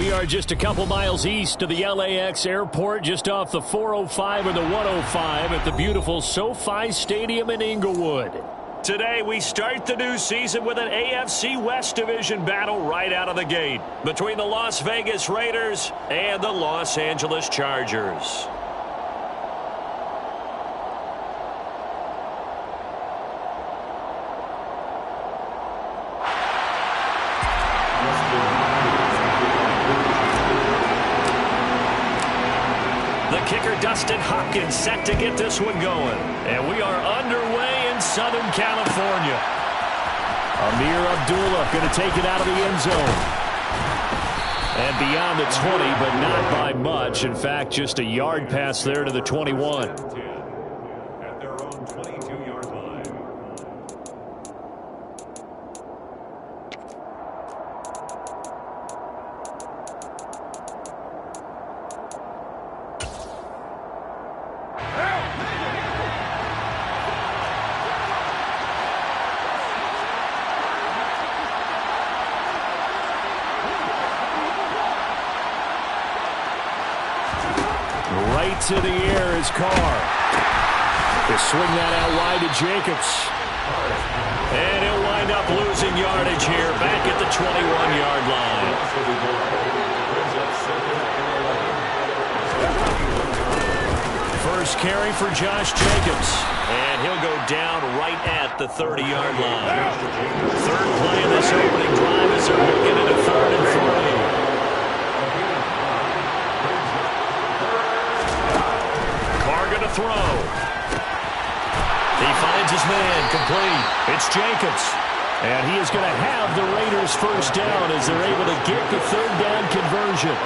We are just a couple miles east of the LAX airport, just off the 405 or the 105 at the beautiful SoFi Stadium in Inglewood. Today, we start the new season with an AFC West Division battle right out of the gate between the Las Vegas Raiders and the Los Angeles Chargers. Kicker Dustin Hopkins set to get this one going. And we are underway in Southern California. Amir Abdullah going to take it out of the end zone. And beyond the 20, but not by much. In fact, just a yard pass there to the 21. At their own 22-yard line. Right to the air is Carr. They swing that out wide to Jacobs. And he'll wind up losing yardage here back at the 21-yard line. First carry for Josh Jacobs. And he'll go down right at the 30-yard line. Third play of this opening drive as they're looking at a 3rd and 3. To throw. He finds his man complete. It's Jacobs. And he is going to have the Raiders first down as they're able to get the 3rd down conversion.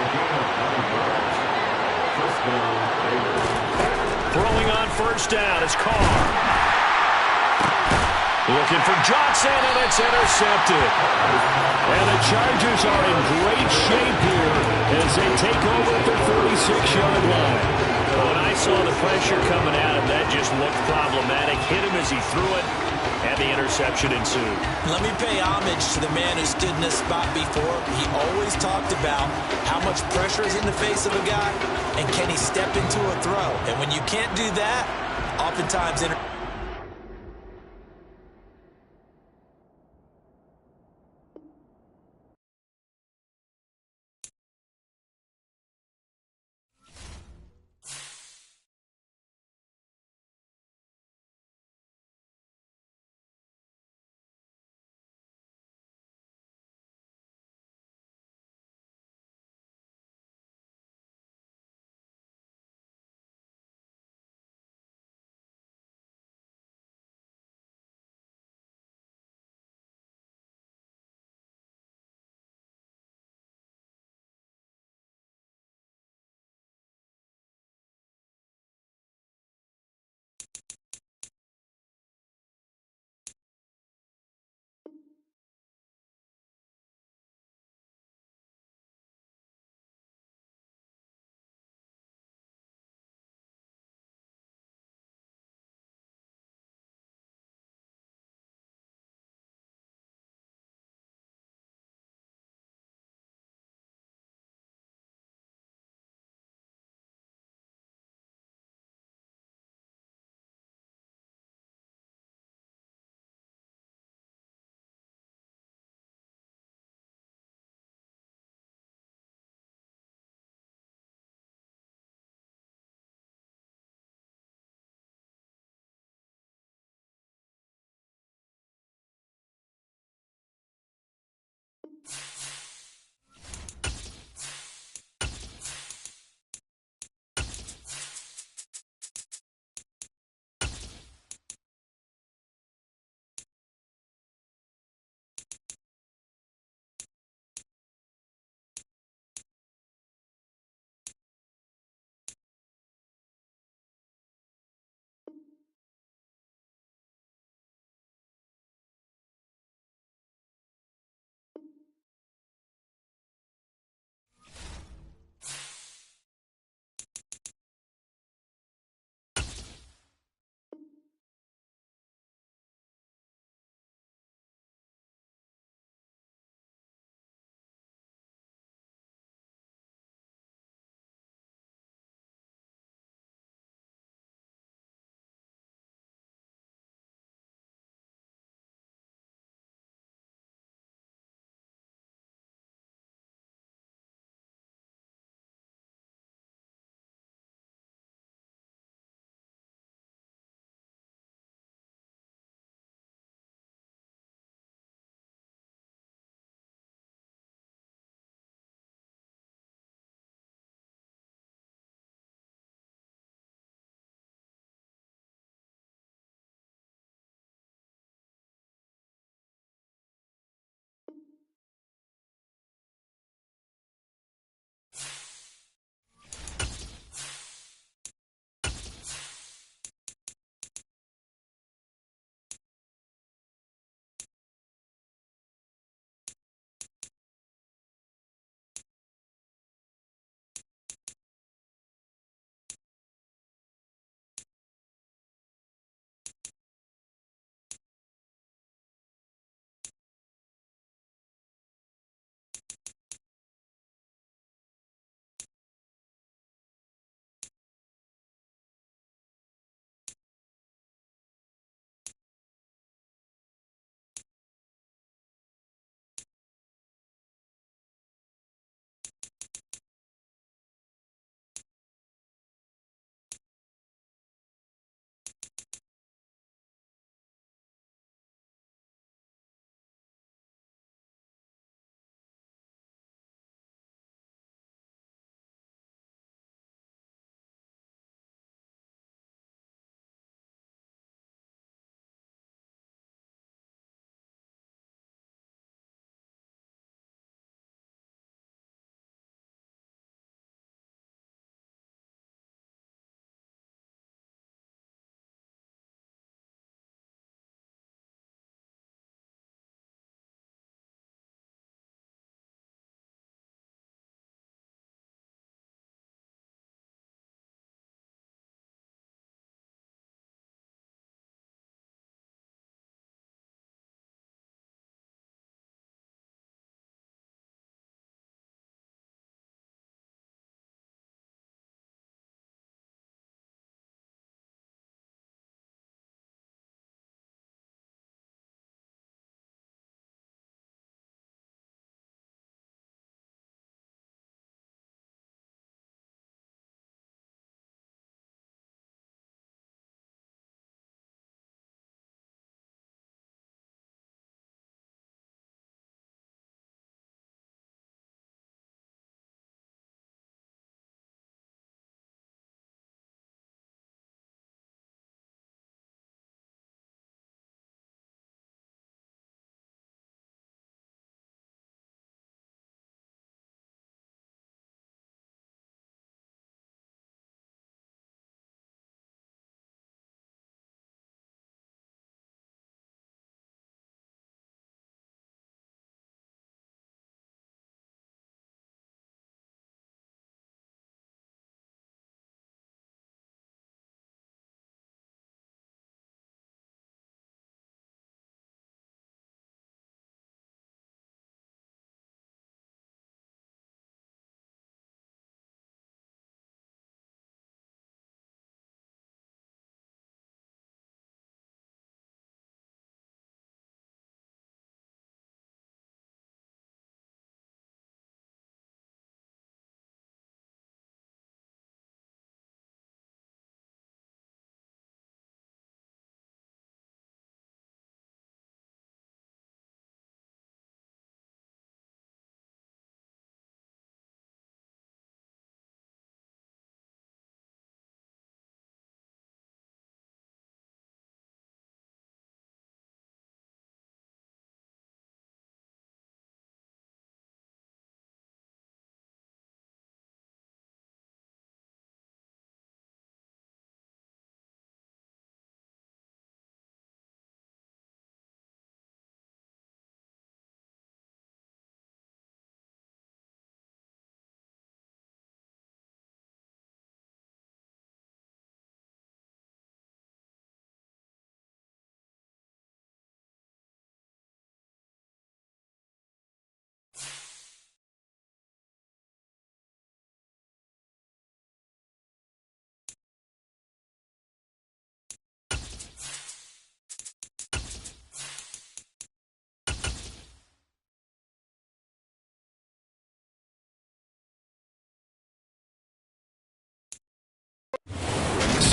Throwing on first down is Carr. Looking for Johnson, and it's intercepted. And the Chargers are in great shape here as they take over at the 36-yard line. When I saw the pressure coming at him, that just looked problematic. Hit him as he threw it, and the interception ensued. Let me pay homage to the man who stood in this spot before. He always talked about how much pressure is in the face of a guy, and can he step into a throw. And when you can't do that, oftentimes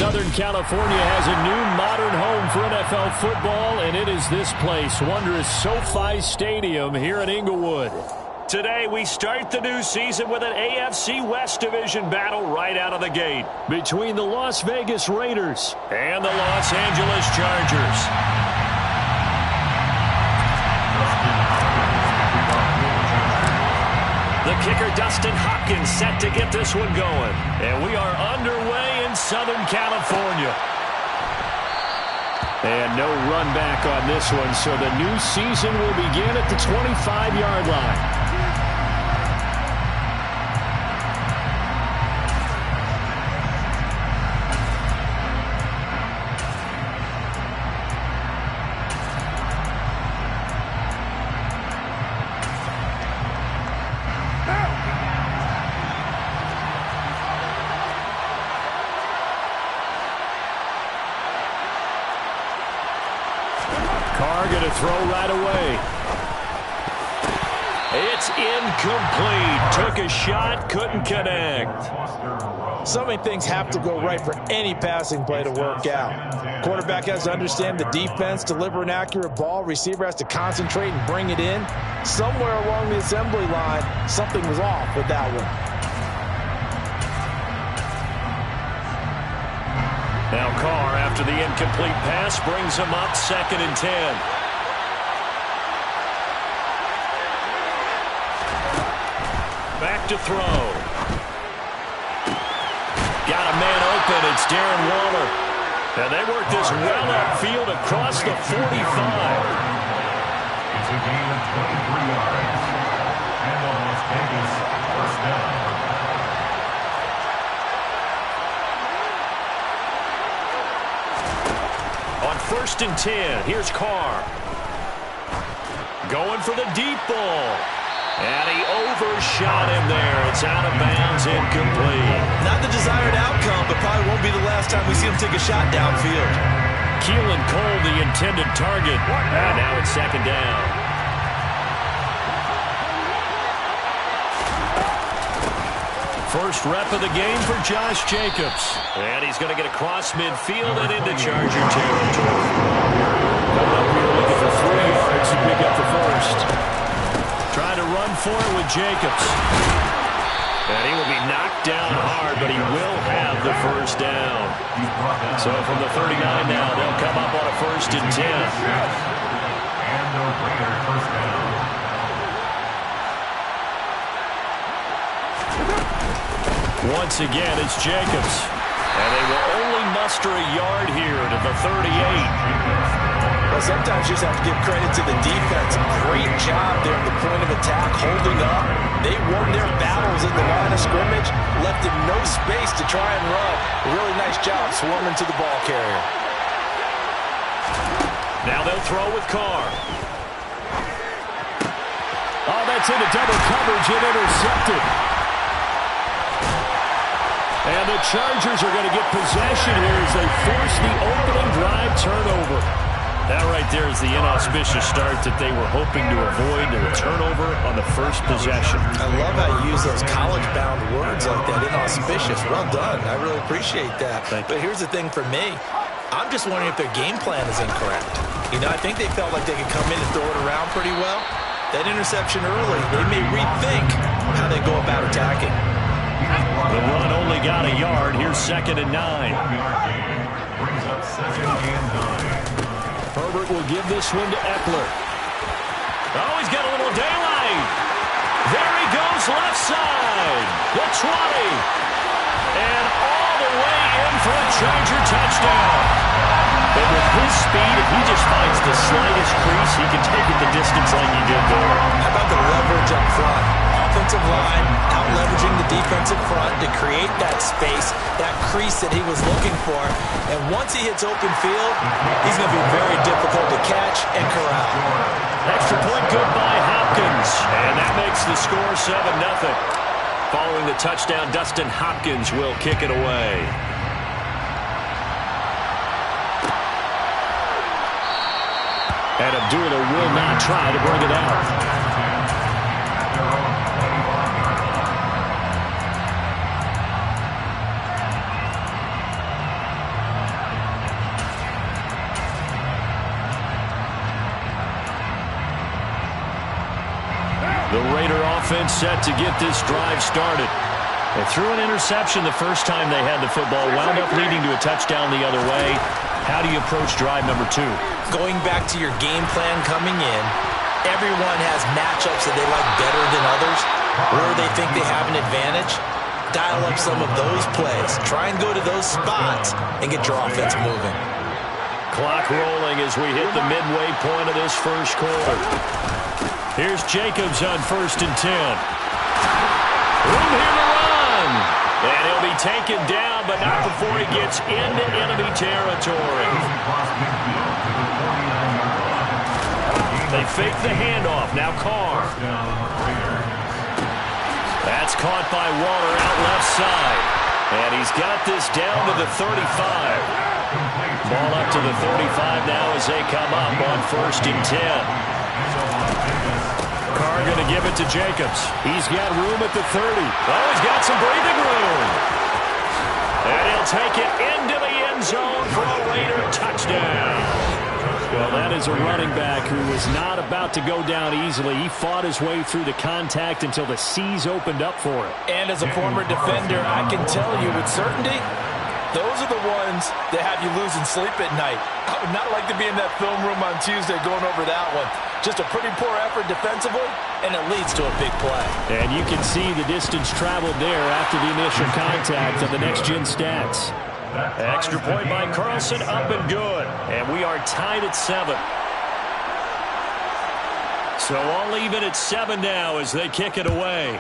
Southern California has a new modern home for NFL football, and it is this place, wondrous SoFi Stadium here in Inglewood. Today, we start the new season with an AFC West Division battle right out of the gate between the Las Vegas Raiders and the Los Angeles Chargers. The kicker, Dustin Hopkins, set to get this one going. And we are underway in Southern California. And no run back on this one, so the new season will begin at the 25-yard line. Going to throw right away. It's incomplete. Took a shot, couldn't connect. So many things have to go right for any passing play to work out. Quarterback has to understand the defense, deliver an accurate ball. Receiver has to concentrate and bring it in. Somewhere along the assembly line, something was off with that one. Now Carr, after the incomplete pass, brings him up 2nd and 10. Back to throw. Got a man open. It's Darren Waller. And they work this well upfield across the 45. It's a gain of 23 yards. And the Las Vegas first down. On 1st and 10, here's Carr. Going for the deep ball. And he overshot him there. It's out of bounds, incomplete. Not the desired outcome, but probably won't be the last time we see him take a shot downfield. Keelan Cole, the intended target. And now it's 2nd down. First rep of the game for Josh Jacobs. And he's going to get across midfield and into Charger territory. Coming up here looking for 3 yards to pick up the first. Trying to run for it with Jacobs. And he will be knocked down hard, but he will have the first down. So from the 39 now, they'll come up on a 1st and 10. And the Raiders first down. Once again, it's Jacobs. And they will only muster a yard here to the 38. Well, sometimes you just have to give credit to the defense. Great job there at the point of attack, holding up. They won their battles in the line of scrimmage, left him no space to try and run. A really nice job swarming to the ball carrier. Now they'll throw with Carr. Oh, that's into double coverage and intercepted. And the Chargers are going to get possession here as they force the opening drive turnover. That right there is the inauspicious start that they were hoping to avoid, and a turnover on the first possession. I love how you use those college-bound words like that, inauspicious. Well done. I really appreciate that. But here's the thing for me. I'm just wondering if their game plan is incorrect. You know, I think they felt like they could come in and throw it around pretty well. That interception early, they may rethink how they go about attacking. The run only got a yard. Here's 2nd and 9. Brings up 2nd and 9. Herbert will give this one to Eckler. Oh, he's got a little daylight. There he goes, left side. The 20. And all the way in for a Charger touchdown. And with his speed, if he just finds the slightest crease, he can take it the distance like he did there. How about the leverage up front? Offensive line out-leveraging the defensive front to create that space, that crease that he was looking for. And once he hits open field, he's going to be very difficult to catch and corral. Extra point good by Hopkins. And that makes the score 7-0. Following the touchdown, Dustin Hopkins will kick it away. And Abdullah will not try to bring it out. The Raider offense set to get this drive started. They threw an interception the first time they had the football, wound up leading to a touchdown the other way. How do you approach drive number 2? Going back to your game plan coming in, everyone has matchups that they like better than others, where they think they have an advantage. Dial up some of those plays. Try and go to those spots and get your offense moving. Clock rolling as we hit the midway point of this first quarter. Here's Jacobs on 1st and 10. Room here to run. And he'll be taken down, but not before he gets into enemy territory. They fake the handoff. Now Carr. That's caught by Waller out left side. And he's got this down to the 35. Ball up to the 35 now as they come up on 1st and 10. Carr going to give it to Jacobs. He's got room at the 30. Oh, he's got some breathing room. And he'll take it into the end zone for a Raider touchdown. Well, that is a running back who was not about to go down easily. He fought his way through the contact until the seas opened up for him. And as a former defender, I can tell you with certainty, those are the ones that have you losing sleep at night. I would not like to be in that film room on Tuesday going over that one. Just a pretty poor effort defensively, and it leads to a big play. And you can see the distance traveled there after the initial contact of the next-gen stats. Extra point by Carlson, up and good. And we are tied at 7. So all even at 7 now as they kick it away.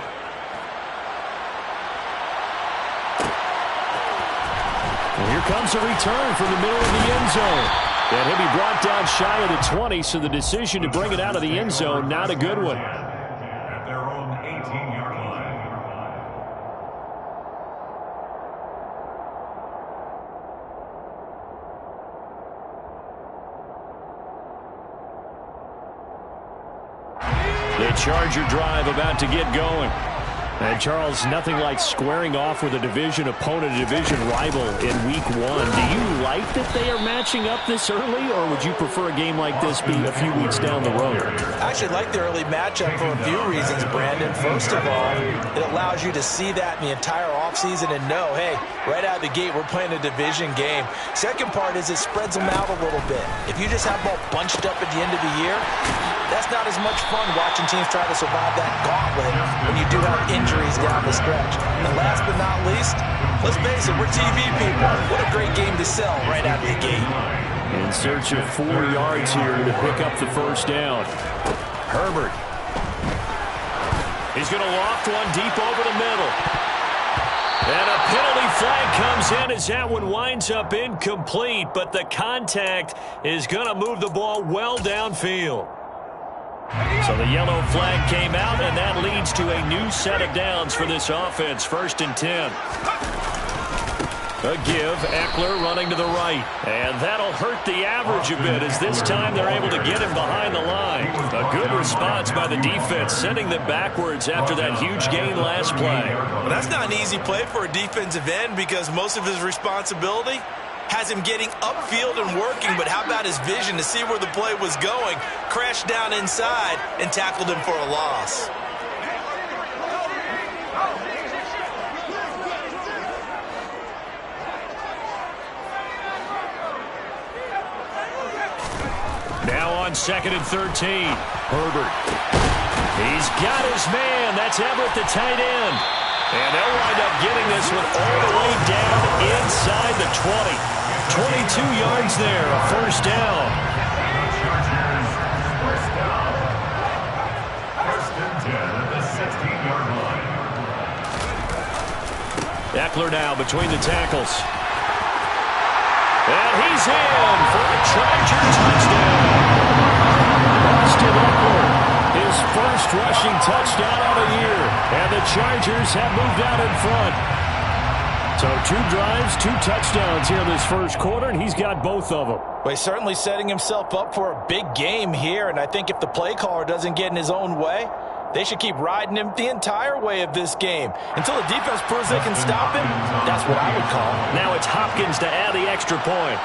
Well, here comes a return from the middle of the end zone. And he'll be brought down shy of the 20, so the decision to bring it out of the end zone, not a good one. At their own 18-yard line. The Charger drive about to get going. And, Charles, nothing like squaring off with a division opponent, a division rival in Week 1. Do you like that they are matching up this early, or would you prefer a game like this be a few weeks down the road? I actually like the early matchup for a few reasons, Brandon. First of all, it allows you to see that in the entire offseason and know, hey, right out of the gate, we're playing a division game. Second part is it spreads them out a little bit. If you just have them all bunched up at the end of the year, that's not as much fun watching teams try to survive that gauntlet when you do have injuries down the stretch. And last but not least, let's face it, we're TV people. What a great game to sell right out of the gate. In search of 4 yards here to pick up the first down. Herbert. He's going to loft one deep over the middle. And a penalty flag comes in as that one winds up incomplete, but the contact is going to move the ball well downfield. So the yellow flag came out, and that leads to a new set of downs for this offense. 1st and 10. A give, Eckler running to the right. And that'll hurt the average a bit as this time they're able to get him behind the line. A good response by the defense, sending them backwards after that huge gain last play. Well, that's not an easy play for a defensive end because most of his responsibility has him getting upfield and working, but how about his vision to see where the play was going, crashed down inside, and tackled him for a loss. Now on 2nd and 13. Herbert. He's got his man. That's Everett, the tight end. And they'll wind up getting this one all the way down inside the 20. 22 yards there, a first down. First and 10 at the 16-yard line. Eckler now between the tackles. And he's in for a Charger touchdown. Austin Eckler, his first rushing touchdown of the year. And the Chargers have moved out in front. So 2 drives, 2 touchdowns here in this first quarter, and he's got both of them. Well, he's certainly setting himself up for a big game here, and I think if the play caller doesn't get in his own way, they should keep riding him the entire way of this game. Until the defense proves they can stop him, that's what I would call. Now it's Hopkins to add the extra point.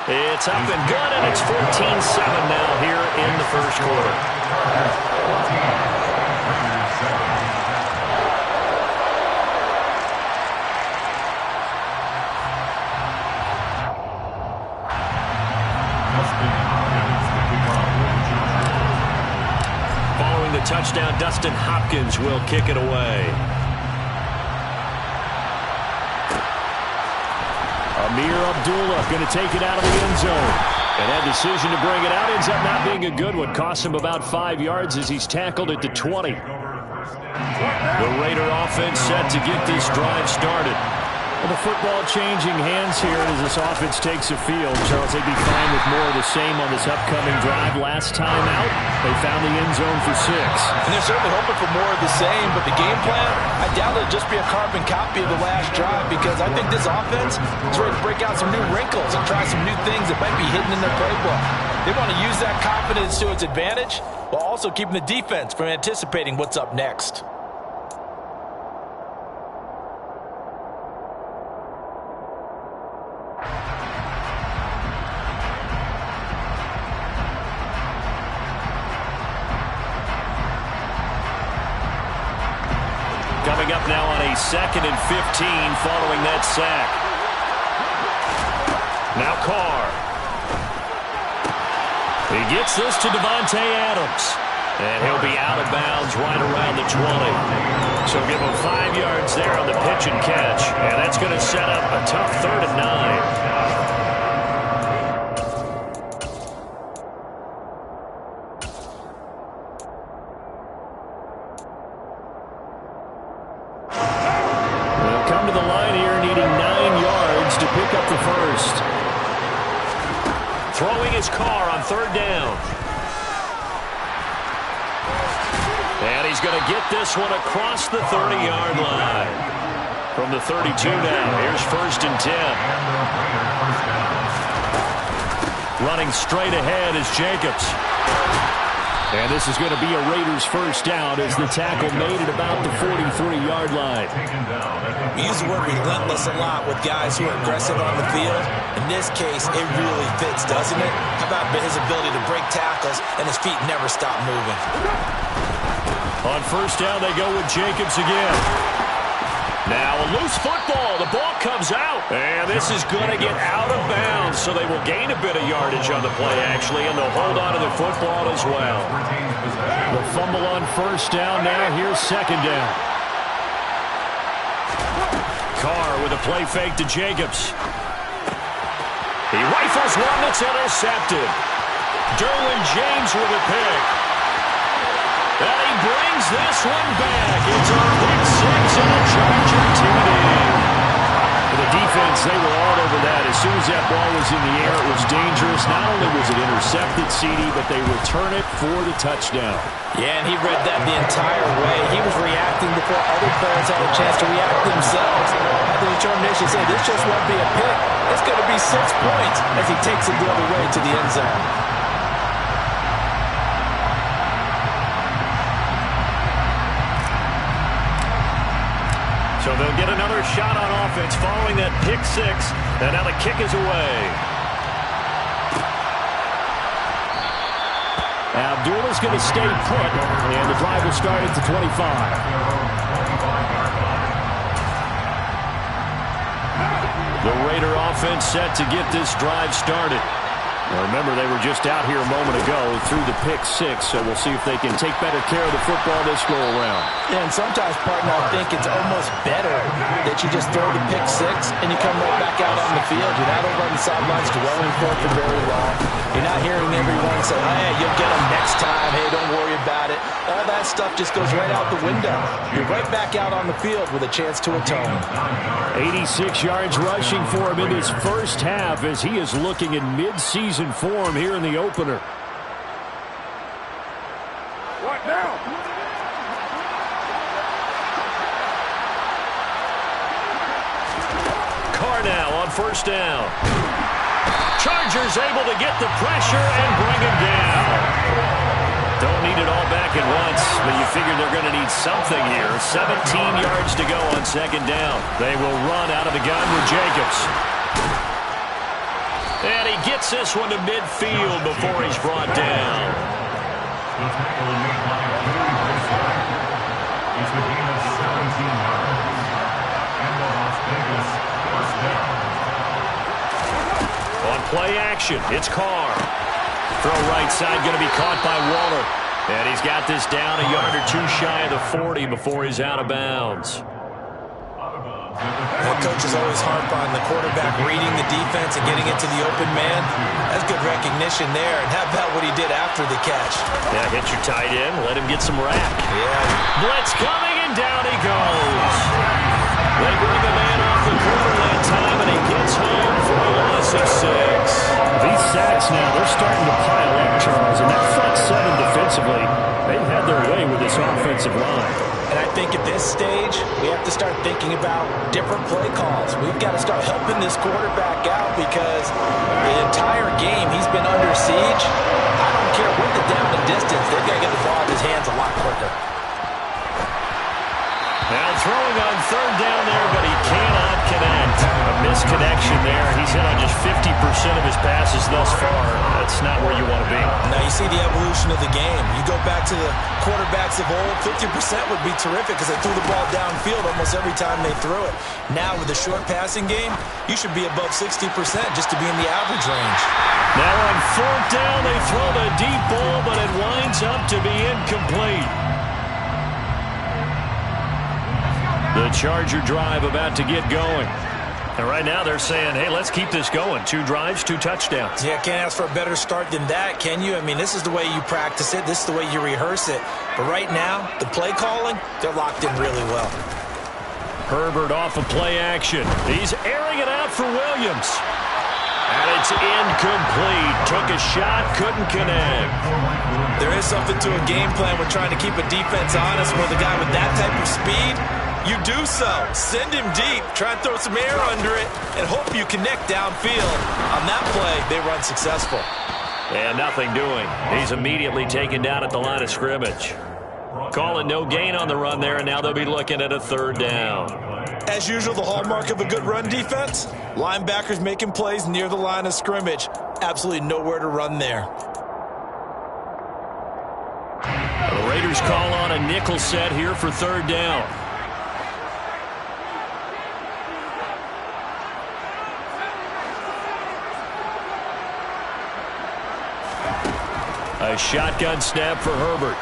It's up and good, and it's 14-7 now here in the first quarter. Following the touchdown, Dustin Hopkins will kick it away. Amir Abdullah going to take it out of the end zone. And that decision to bring it out ends up not being a good one. Costs him about 5 yards as he's tackled at the 20. The Raider offense set to get this drive started. Well, the football changing hands here as this offense takes the field. Charles, they'd be fine with more of the same on this upcoming drive. Last time out, they found the end zone for 6. And they're certainly hoping for more of the same, but the game plan, I doubt it'll just be a carbon copy of the last drive, because I think this offense is ready to break out some new wrinkles and try some new things that might be hidden in their playbook. They want to use that confidence to its advantage while also keeping the defense from anticipating what's up next. Coming up now on a 2nd and 15 following that sack. Now Carr. He gets this to Devontae Adams. And he'll be out of bounds right around the 20. So give him 5 yards there on the pitch and catch. And that's going to set up a tough 3rd and 9. Throwing his Carr on 3rd down. And he's going to get this one across the 30-yard line. From the 32 now, here's 1st and 10. Running straight ahead is Jacobs. And this is going to be a Raiders first down as the tackle made at about the 43-yard line. We use the word relentless a lot with guys who are aggressive on the field. In this case, it really fits, doesn't it? How about his ability to break tackles and his feet never stop moving? On 1st down, they go with Jacobs again. Now a loose football. The ball comes out. And this is going to get out of bounds, so they will gain a bit of yardage on the play, actually, and they'll hold on to the football as well. The fumble on 1st down. Now here's 2nd down. Carr with a play fake to Jacobs. He rifles one that's intercepted. Derwin James with a pick. And he brings this one back. It's a pick 6 and a Charger TD. For the defense, they were all over that. As soon as that ball was in the air, it was dangerous. Not only was it intercepted, CD, but they return it for the touchdown. Yeah, and he read that the entire way. He was reacting before other players had a chance to react themselves. Had the determination to say, this just won't be a pick. It's going to be 6 points as he takes it the other way to the end zone. So they'll get another shot on offense following that pick 6, and now the kick is away. Abdullah's going to stay put, and the drive will start at the 25. The Raider offense set to get this drive started. Now remember, they were just out here a moment ago through the pick 6, so we'll see if they can take better care of the football this go around. Yeah, and sometimes, partner, I think it's almost better that you just throw the pick 6 and you come right back out on the field. You're not over on the sidelines dwelling for it for very long. You're not hearing everyone say, hey, you'll get them next time. Hey, don't worry about it. All that stuff just goes right out the window. You're right back out on the field with a chance to atone. 86 yards rushing for him in his first half as he is looking in mid-season form here in the opener. What now? Carr now on 1st down. Chargers able to get the pressure and bring him down. Don't need it all back at once, but you figure they're going to need something here. 17 yards to go on 2nd down. They will run out of the gun with Jacobs. And he gets this one to midfield before he's brought down. The tackle made by Louis Wilson. It's a gain of 17 yards. And the Las Vegas first down. On play action, it's Carr. Throw right side, going to be caught by Waller. And he's got this down a yard or two shy of the 40 before he's out of bounds. The coaches always harp on the quarterback reading the defense and getting it to the open man. That's good recognition there. And how about what he did after the catch? Yeah, hit your tight end, let him get some rack. Yeah. Blitz coming, and down he goes. They bring the man off the corner that time, and he gets home for a loss of 6. These sacks now, they're starting to pile up, Charles. And that front seven defensively, they've had their way with this offensive line. And I think at this stage, we have to start thinking about different play calls. We've got to start helping this quarterback out because the entire game he's been under siege. I don't care what the down and distance, they've got to get the ball in his hands a lot quicker. Now throwing on third down there, but he cannot connect. A misconnection there. He's hit on just 50% of his passes thus far. That's not where you want to be. Now you see the evolution of the game. You go back to the quarterbacks of old, 50% would be terrific because they threw the ball downfield almost every time they threw it. Now with the short passing game, you should be above 60% just to be in the average range. Now on fourth down, they throw the deep ball, but it winds up to be incomplete. The Charger drive about to get going. And right now they're saying, hey, let's keep this going. 2 drives, 2 touchdowns. Yeah, can't ask for a better start than that, can you? I mean, this is the way you practice it. This is the way you rehearse it. But right now, the play calling, they're locked in really well. Herbert off of play action. He's airing it out for Williams. And it's incomplete. Took a shot, couldn't connect. There is something to a game plan with trying to keep a defense honest with a guy with that type of speed. You do so. Send him deep. Try and throw some air under it and hope you connect downfield. On that play, they run successful. And nothing doing. He's immediately taken down at the line of scrimmage. Calling no gain on the run there, and now they'll be looking at a third down. As usual, the hallmark of a good run defense, linebackers making plays near the line of scrimmage. Absolutely nowhere to run there. The Raiders call on a nickel set here for third down. A shotgun snap for Herbert.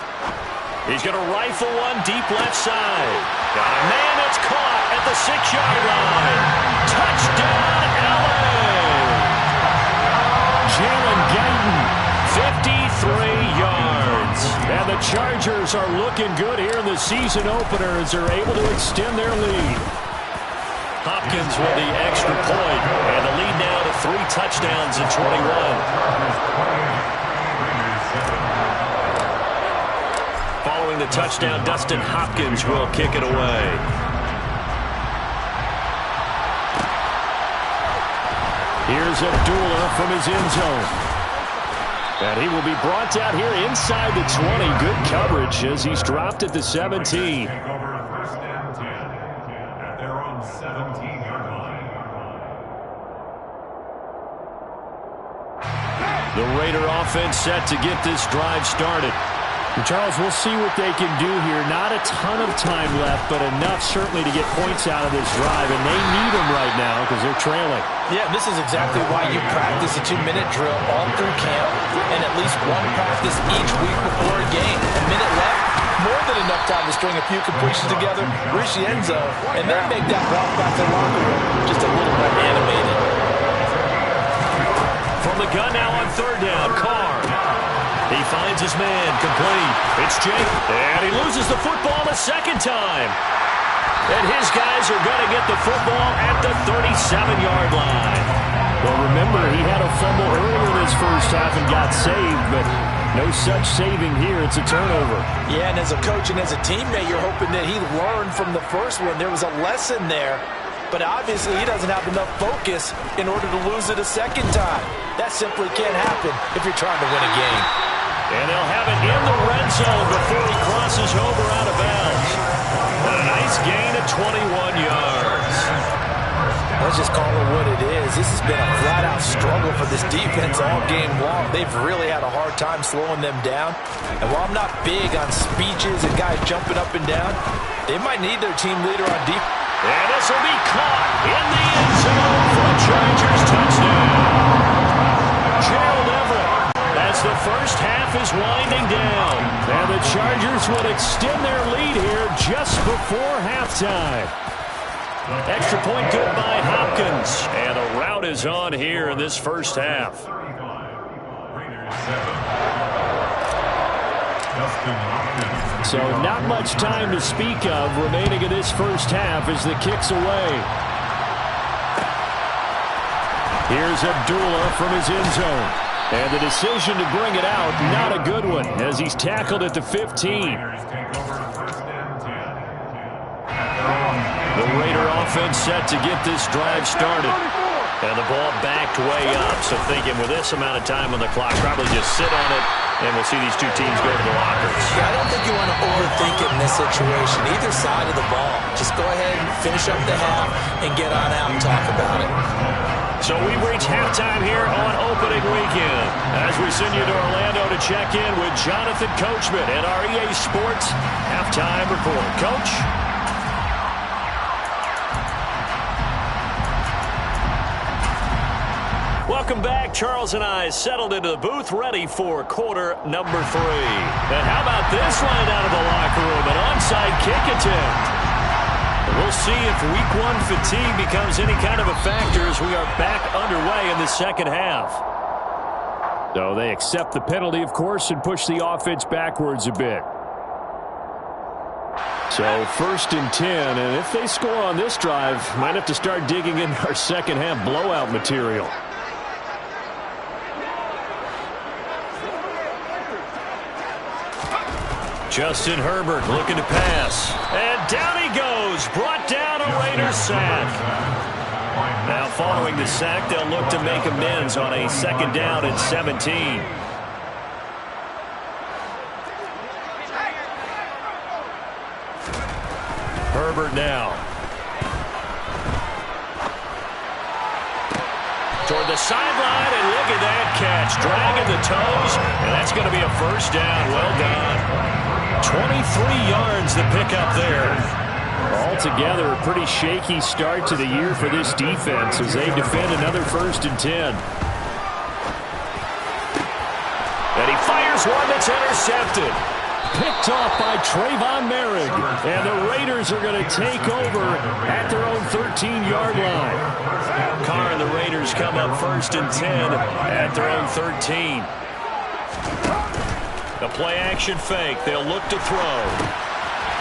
He's going to rifle one deep left side. Got a man that's caught at the 6-yard line. Touchdown, LA! Jalen Guyton, 53 yards. And the Chargers are looking good here in the season opener as they're able to extend their lead. Hopkins with the extra point, and the lead now to 3 touchdowns at 21. Following the touchdown, Dustin Hopkins will kick it away. Here's Abdullah from his end zone. And he will be brought down here inside the 20. Good coverage as he's dropped at the 17. The Raider offense set to get this drive started. And Charles, we'll see what they can do here. Not a ton of time left, but enough certainly to get points out of this drive. And they need them right now because they're trailing. Yeah, this is exactly why you practice a 2-minute drill all through camp and at least one practice each week before a game. A minute left, more than enough time to string a few completions together, reach the end zone, and then make that walk back to the locker room just a little more animated. From the gun now on third down, Carr. He finds his man, complete. It's Jake, and he loses the football a second time. And his guys are going to get the football at the 37-yard line. Well, remember, he had a fumble earlier this first half and got saved, but no such saving here. It's a turnover. Yeah, and as a coach and as a teammate, you're hoping that he learned from the first one. There was a lesson there, but obviously he doesn't have enough focus in order to lose it a second time. That simply can't happen if you're trying to win a game. And they'll have it in the red zone before he crosses over out of bounds. And a nice gain of 21 yards. Let's just call it what it is. This has been a flat-out struggle for this defense all game long. They've really had a hard time slowing them down. And while I'm not big on speeches and guys jumping up and down, they might need their team leader on defense. And this will be caught in the end zone for a Chargers touchdown. Gerald Everett, as the first half is winding down. And the Chargers will extend their lead here just before halftime. Extra point good by Hopkins. And a rout is on here in this first half. So not much time to speak of remaining in this first half as the kick's away. Here's Abdullah from his end zone. And the decision to bring it out, not a good one, as he's tackled at the 15. The Raider offense set to get this drive started. And the ball backed way up. So thinking with this amount of time on the clock, probably just sit on it, and we'll see these two teams go to the lockers. Yeah, I don't think you want to overthink it in this situation. Either side of the ball. Just go ahead and finish up the half and get on out and talk about it. So we reach halftime here on opening weekend as we send you to Orlando to check in with Jonathan Coachman at our EA Sports Halftime Report. Coach? Welcome back. Charles and I settled into the booth ready for quarter number 3. And how about this line out of the locker room? An onside kick attempt. We'll see if Week 1 fatigue becomes any kind of a factor as we are back underway in the second half. So they accept the penalty, of course, and push the offense backwards a bit. So 1st and 10, and if they score on this drive, might have to start digging in our second half blowout material. Justin Herbert looking to pass. And down he goes. Brought down a Raiders sack. Now following the sack, they'll look to make amends on a 2nd down and 17. Herbert now. Toward the sideline, and look at that catch. Dragging the toes, and that's going to be a 1st down. Well done. 23 yards to pick up there. Altogether, a pretty shaky start to the year for this defense as they defend another 1st and 10. And he fires one that's intercepted. Picked off by Trayvon Merrick. And the Raiders are going to take over at their own 13-yard line. Carr and the Raiders come up 1st and 10 at their own 13. The play-action fake. They'll look to throw.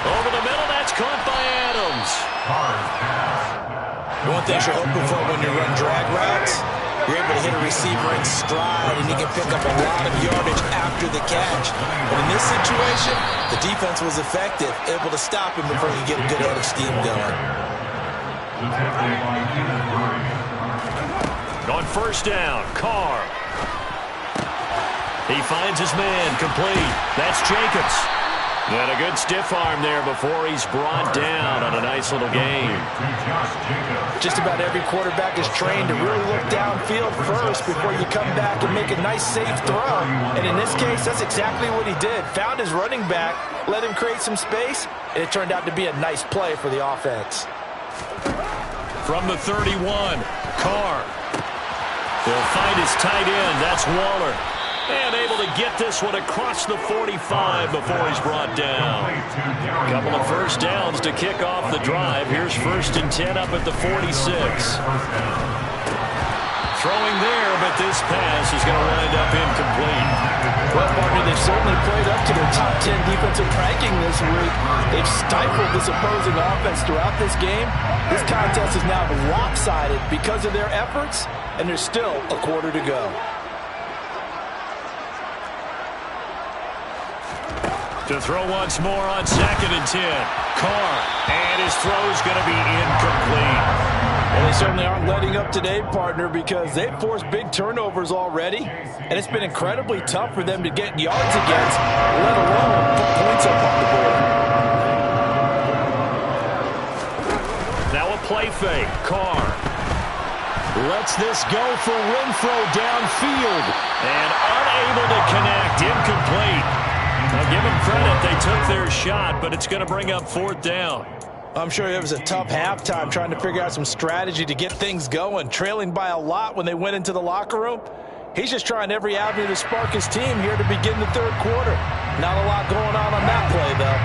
Over the middle, that's caught by Adams. One thing you're hoping for when you run drag routes, you're able to hit a receiver in stride, and you can pick up a lot of yardage after the catch. But in this situation, the defense was effective, able to stop him before he get a good head of steam going. On 1st down, Carr. He finds his man, complete. That's Jacobs. And a good stiff arm there before he's brought down on a nice little game. Just about every quarterback is trained to really look downfield first before you come back and make a nice, safe throw. And in this case, that's exactly what he did. Found his running back, let him create some space, and it turned out to be a nice play for the offense. From the 31, Carr. He'll find his tight end. That's Waller. And able to get this one across the 45 before he's brought down. A couple of 1st downs to kick off the drive. Here's 1st and 10 up at the 46. Throwing there, but this pass is going to wind up incomplete. Well, partner, they've certainly played up to their top 10 defensive ranking this week. They've stifled this opposing offense throughout this game. This contest is now lopsided because of their efforts, and there's still a quarter to go. To throw once more on 2nd and 10. Carr, and his throw's going to be incomplete. Well, they certainly aren't letting up today, partner, because they've forced big turnovers already, and it's been incredibly tough for them to get yards against, let alone put points up on the board. Now a play fake. Carr. Lets this go for Renfro downfield. And unable to connect. Incomplete. Now give them credit. They took their shot, but it's going to bring up 4th down. I'm sure it was a tough halftime trying to figure out some strategy to get things going. Trailing by a lot when they went into the locker room. He's just trying every avenue to spark his team here to begin the 3rd quarter. Not a lot going on that play, though.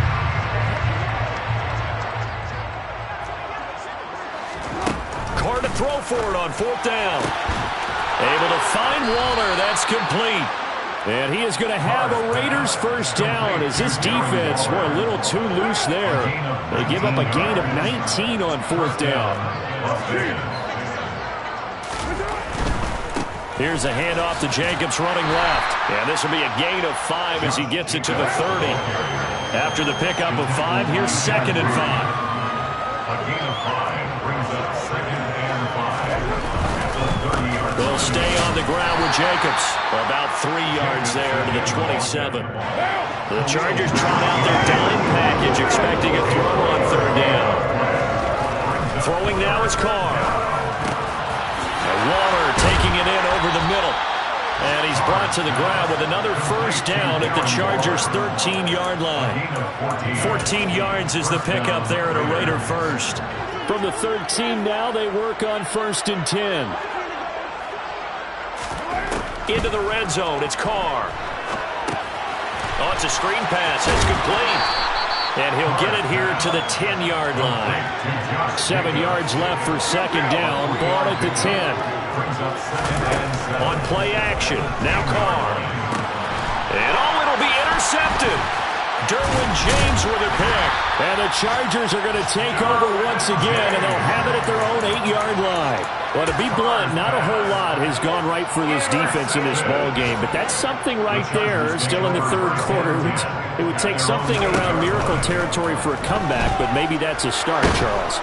Carr to throw for it on 4th down. Able to find Waller. That's complete. And he is going to have a Raiders 1st down as this defense were a little too loose there. They give up a gain of 19 on 4th down. Here's a handoff to Jacobs running left. And this will be a gain of 5 as he gets it to the 30. After the pickup of 5, here's 2nd and 5. A gain of 5 brings up 2nd and 5 at the 30-yard line. They'll stay on the ground with Jacobs. About 3 yards there to the 27. The Chargers trot out their dime package, expecting a throw on 3rd down. Throwing now is Carr. Waller taking it in over the middle. And he's brought to the ground with another 1st down at the Chargers' 13-yard line. 14 yards is the pickup there at a Raider 1st. From the 13 now, they work on 1st and 10. Into the red zone, it's Carr. Oh, it's a screen pass. It's complete. And he'll get it here to the 10-yard line. 7 yards left for 2nd down. Ball at the 10. On play action, now Carr. And it'll be intercepted. Derwin James with a pick. And the Chargers are going to take over once again, and they'll have it at their own 8-yard line. Well, to be blunt, not a whole lot has gone right for this defense in this ball game, but that's something right there. Still in the 3rd quarter. It would take something around miracle territory for a comeback, but maybe that's a start, Charles.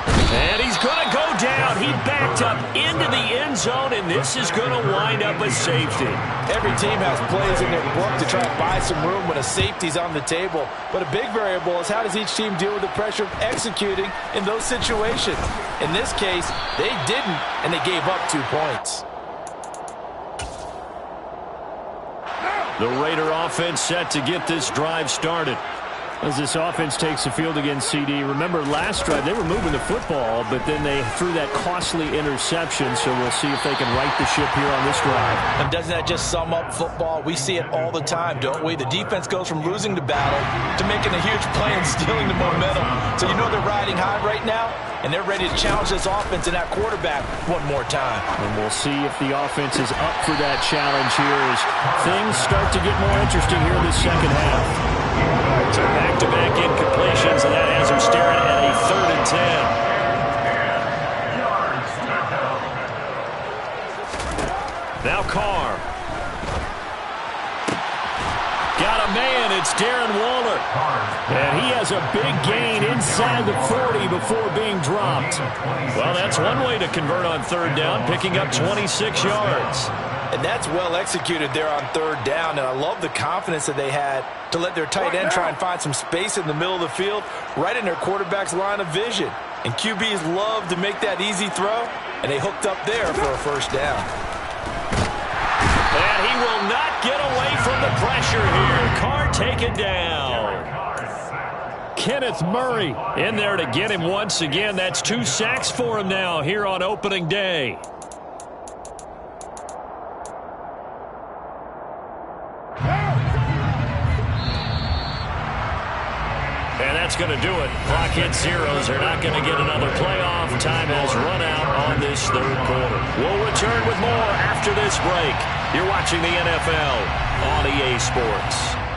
And he's going to go down. He backed up into the end zone, and this is going to wind up a safety. Every team has plays in their book to try to buy some room when a safety's on the table. But a big variable is how does each team deal with the pressure of executing in those situations. In this case, they didn't, and they gave up 2 points. The Raider offense set to get this drive started. As this offense takes the field against CD, remember last drive they were moving the football, but then they threw that costly interception, so we'll see if they can right the ship here on this drive. And doesn't that just sum up football? We see it all the time, don't we? The defense goes from losing the battle to making a huge play and stealing the momentum. So you know they're riding high right now, and they're ready to challenge this offense and that quarterback one more time. And we'll see if the offense is up for that challenge here as things start to get more interesting here in the 2nd half. So back-to-back incompletions, and that has him staring at a 3rd and 10. Now Carr. Got a man. It's Darren Waller. And he has a big gain inside the 40 before being dropped. Well, that's one way to convert on 3rd down, picking up 26 yards. And that's well executed there on 3rd down. And I love the confidence that they had to let their tight end try and find some space in the middle of the field, right in their quarterback's line of vision. And QBs love to make that easy throw, and they hooked up there for a 1st down. And he will not get away from the pressure here. Carr taken down. Kenneth Murray in there to get him once again. That's 2 sacks for him now here on opening day. And that's going to do it. Clock hits zeros. They're not going to get another playoff. Time has run out on this 3rd quarter. We'll return with more after this break. You're watching the NFL on EA Sports.